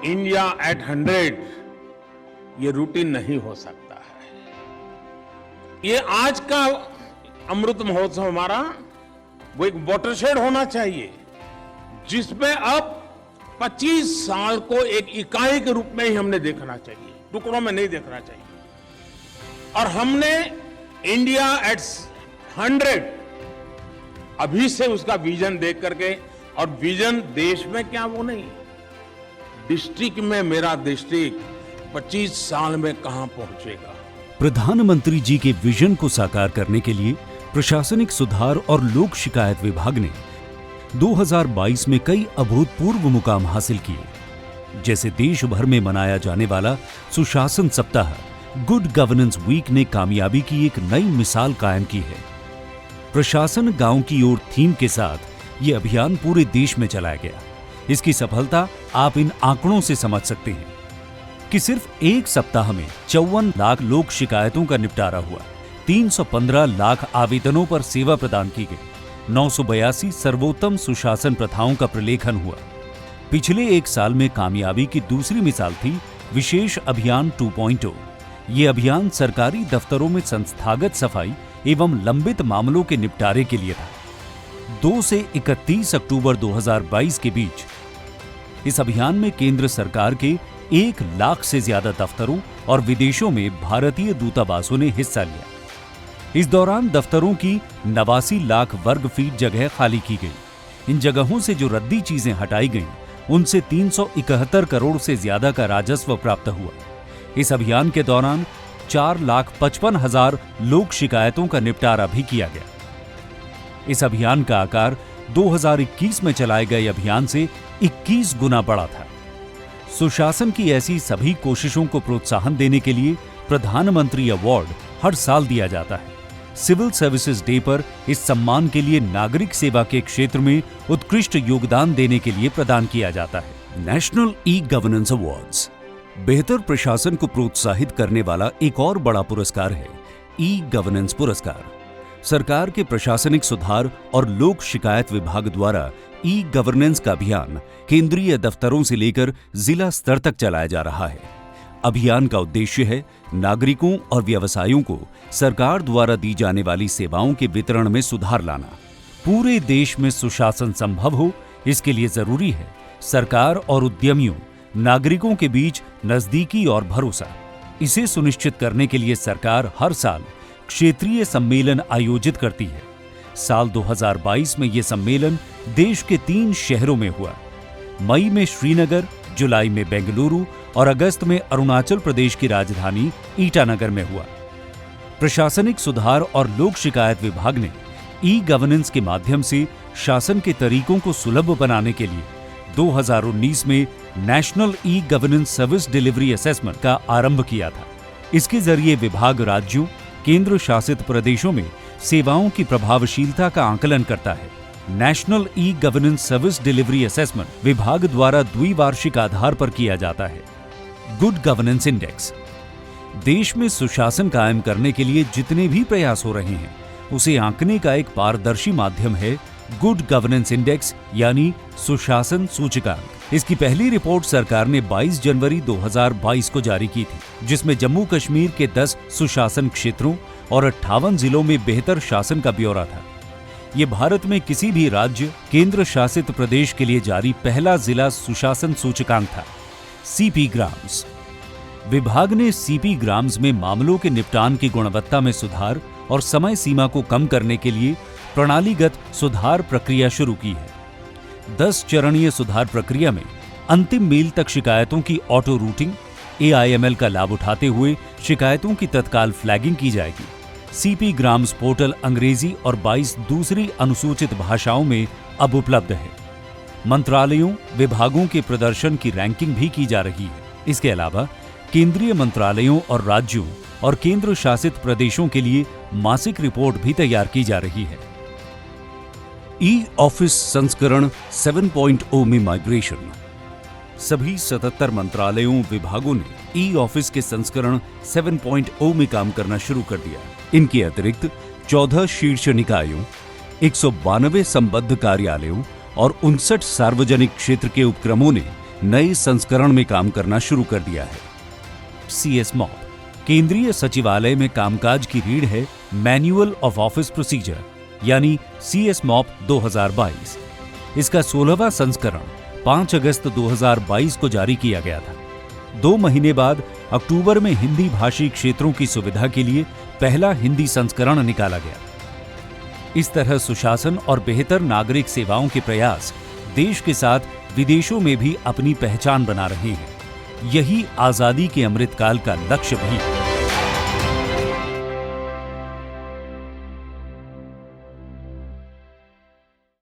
India at 100 ये routine नहीं हो सकता है। ये आज का अमृत महोत्सव हमारा वो एक वाटरशेड होना चाहिए, जिसमें अब 25 साल को एक इकाई के रूप में ही हमने देखना चाहिए, टुकड़ों में नहीं देखना चाहिए। और हमने इंडिया एट 100 अभी से उसका विजन देख करके, और विजन देश में क्या वो नहीं, डिस्ट्रिक्ट में मेरा डिस्ट्रिक्ट 25 साल में कहां पहुंचेगा। प्रधानमंत्री जी के विजन को साकार करने के लिए प्रशासनिक सुधार और लोक शिकायत विभाग ने 2022 में कई अभूतपूर्व मुकाम हासिल किए। जैसे देश भर में मनाया जाने वाला सुशासन सप्ताह गुड गवर्नेंस वीक ने कामयाबी की एक नई मिसाल कायम की है। प्रशासन गांव की ओर थीम के साथ ये अभियान पूरे देश में चलाया गया। इसकी सफलता आप इन आंकड़ों से समझ सकते हैं कि सिर्फ एक सप्ताह में 54 लाख लोक शिकायतों का निपटारा हुआ, 315 लाख आवेदनों पर सेवा प्रदान की गई, 982 सर्वोत्तम सुशासन प्रथाओं का प्रलेखन हुआ। पिछले एक साल में कामयाबी की दूसरी मिसाल थी विशेष अभियान 2.0। ये अभियान सरकारी दफ्तरों में संस्थागत सफाई एवं लंबित मामलों के निपटारे के लिए था। 2 से 31 अक्टूबर 2022 के बीच इस अभियान में केंद्र सरकार के 1 लाख से ज्यादा दफ्तरों और विदेशों में भारतीय दूतावासों ने हिस्सा लिया। इस दौरान दफ्तरों की 89 लाख वर्ग फीट जगह खाली की गई। इन जगहों से जो रद्दी चीजें हटाई गईं, उनसे 371 करोड़ से ज्यादा का राजस्व प्राप्त हुआ। इस अभियान के दौरान 4,55,000 लोक शिकायतों का निपटारा भी किया गया। इस अभियान का आकार 2021 में चलाए गए अभियान से 21 गुना बड़ा था। सुशासन की ऐसी सभी कोशिशों को प्रोत्साहन देने के लिए प्रधानमंत्री अवार्ड हर साल दिया जाता है। सिविल सर्विसेज डे पर इस सम्मान के लिए नागरिक सेवा के क्षेत्र में उत्कृष्ट योगदान देने के लिए प्रदान किया जाता है। नेशनल ई गवर्नेंस अवार्ड्स बेहतर प्रशासन को प्रोत्साहित करने वाला एक और बड़ा पुरस्कार है ई गवर्नेंस पुरस्कार। सरकार के प्रशासनिक सुधार और लोक शिकायत विभाग द्वारा ई गवर्नेंस का अभियान केंद्रीय दफ्तरों से लेकर जिला स्तर तक चलाया जा रहा है। अभियान का उद्देश्य है नागरिकों और व्यवसायों को सरकार द्वारा दी जाने वाली सेवाओं के वितरण में सुधार लाना। पूरे देश में सुशासन संभव हो, इसके लिए जरूरी है सरकार और उद्यमियों, नागरिकों के बीच नजदीकी और भरोसा। इसे सुनिश्चित करने के लिए सरकार हर साल क्षेत्रीय सम्मेलन आयोजित करती है। साल 2022 में यह सम्मेलन देश के 3 शहरों में हुआ। मई में श्रीनगर, जुलाई में बेंगलुरु और अगस्त में अरुणाचल प्रदेश की राजधानी ईटानगर में हुआ। प्रशासनिक सुधार और लोक शिकायत विभाग ने ई गवर्नेंस के माध्यम से शासन के तरीकों को सुलभ बनाने के लिए 2019 में national e governance service delivery assessment का आरंभ किया था। इसके जरिए विभाग राज्यों, केंद्र शासित प्रदेशों में सेवाओं की प्रभावशीलता का आकलन करता है। National e governance service delivery assessment विभाग द्वारा द्विवार्षिक आधार पर किया जाता है। गुड गवर्नेंस इंडेक्स देश में सुशासन कायम करने के लिए जितने भी प्रयास हो रहे हैं, उसे आंकने का एक पारदर्शी माध्यम है गुड गवर्नेंस इंडेक्स यानी सुशासन सूचकांक। इसकी पहली रिपोर्ट सरकार ने 22 जनवरी 2022 को जारी की थी, जिसमें जम्मू कश्मीर के 10 सुशासन क्षेत्रों और 58 जिलों में बेहतर शासन का ब्यौरा था। ये भारत में किसी भी राज्य, केंद्र शासित प्रदेश के लिए जारी पहला जिला सुशासन सूचकांक था। सीपी ग्राम्स विभाग ने सीपी ग्राम्स में मामलों के निपटान की गुणवत्ता में सुधार और समय सीमा को कम करने के लिए प्रणालीगत सुधार प्रक्रिया शुरू की है। 10 चरणीय सुधार प्रक्रिया में अंतिम मील तक शिकायतों की ऑटो रूटिंग, AIML का लाभ उठाते हुए शिकायतों की तत्काल फ्लैगिंग की जाएगी। सीपी ग्राम्स पोर्टल अंग्रेजी और 22 दूसरी अनुसूचित भाषाओं में अब उपलब्ध है। मंत्रालयों, विभागों के प्रदर्शन की रैंकिंग भी की जा रही है। इसके अलावा केंद्रीय मंत्रालयों और राज्यों और केंद्र शासित प्रदेशों के लिए मासिक रिपोर्ट भी तैयार की जा रही है। ई ऑफिस संस्करण 7.0 में माइग्रेशन सभी 77 मंत्रालयों, विभागों ने ई ऑफिस के संस्करण 7.0 में काम करना शुरू कर दिया। इनके अतिरिक्त 14 शीर्ष निकायों, 192 संबद्ध कार्यालयों और 59 सार्वजनिक क्षेत्र के उपक्रमों ने नए संस्करण में काम करना शुरू कर दिया है। CS मॉप केंद्रीय सचिवालय में कामकाज की रीढ़ है मैनुअल ऑफ ऑफिस प्रोसीजर यानी CS मॉप 2022। इसका 16वां संस्करण 5 अगस्त 2022 को जारी किया गया था। 2 महीने बाद अक्टूबर में हिंदी भाषी क्षेत्रों की सुविधा के लिए पहला हिंदी संस्करण निकाला गया। इस तरह सुशासन और बेहतर नागरिक सेवाओं के प्रयास देश के साथ विदेशों में भी अपनी पहचान बना रहे हैं। यही आजादी के अमृतकाल का लक्ष्य भी है।